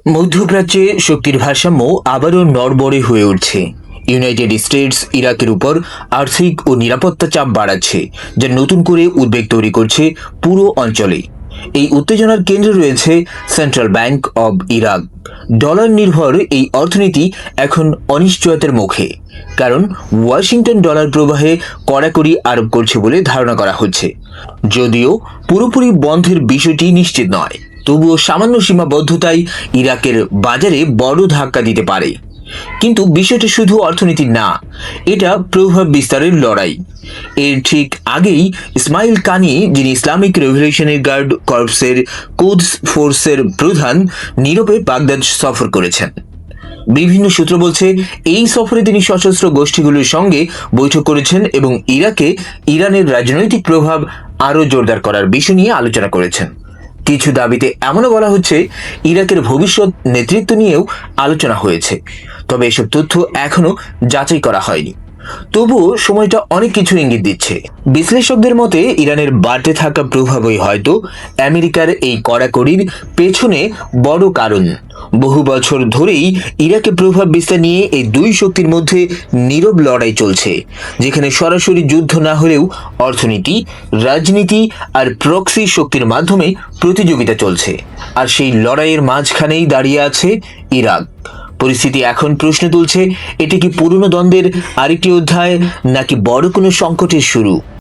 মধ্যপ্রাচ্যে শক্তির ভারসাম্য আবারও নড়বড়ে হয়ে উঠছে। ইউনাইটেড স্টেটস ইরাকের উপর আর্থিক ও নিরাপত্তা চাপ বাড়াচ্ছে, যা নতুন করে উদ্বেগ তৈরি করছে পুরো অঞ্চলে। এই উত্তেজনার কেন্দ্রে রয়েছে central bank of Iraq. Dollar নির্ভর এই অর্থনীতি এখন অনিশ্চয়তার মুখে, কারণ ওয়াশিংটন ডলার প্রবাহে কড়াকড়ি আরোপ করছে বলে ধারণা করা হচ্ছে। যদিও পুরোপুরি বন্ধের বিষয়টি নিশ্চিত নয়, তবুও সামান্য সীমাবদ্ধতাই ইরাকের বাজারে বড় ধাক্কা দিতে পারে। কিন্তু বিষয়টা শুধু অর্থনীতি না, এটা প্রভাব বিস্তারের লড়াই। এর ঠিক আগেই ইসমাইল কানি, যিনি ইসলামিক রেভলিউশনারি গার্ড কর্পসের কুদস ফোর্সের প্রধান, নীরবে বাগদাদ সফর করেছেন। বিভিন্ন সূত্র বলছে, এই সফরে তিনি সশস্ত্র গোষ্ঠীগুলোর সঙ্গে বৈঠক করেছেন এবং ইরাকে ইরানের রাজনৈতিক প্রভাব আরও জোরদার করার বিষয় নিয়ে আলোচনা করেছেন। কিছু দাবিতে এমনও বলা হচ্ছে, ইরাকের ভবিষ্যৎ নেতৃত্ব নিয়েও আলোচনা হয়েছে। তবে এসব তথ্য এখনো যাচাই করা হয়নি। তবুও সময়টা অনেক কিছু ইঙ্গিত দিচ্ছে। বিশ্লেষকদের মতে ইরানের বাড়তে থাকা প্রভাবই হয়তো আমেরিকার এই কড়াকড়ির পেছনে বড় কারণ। বহু বছর ধরেই ইরাকে প্রভাব বিস্তার নিয়ে এই দুই শক্তির মধ্যে নীরব লড়াই চলছে, যেখানে সরাসরি যুদ্ধ না হলেও অর্থনীতি, রাজনীতি আর প্রক্সি শক্তির মাধ্যমে প্রতিযোগিতা চলছে। আর সেই লড়াইয়ের মাঝখানেই দাঁড়িয়ে আছে ইরাক। পরিস্থিতি এখন প্রশ্ন তুলছে, এটি কি পুরনো দ্বন্দ্বের আরেকটি অধ্যায়, নাকি বড় কোনো সংকটের শুরু?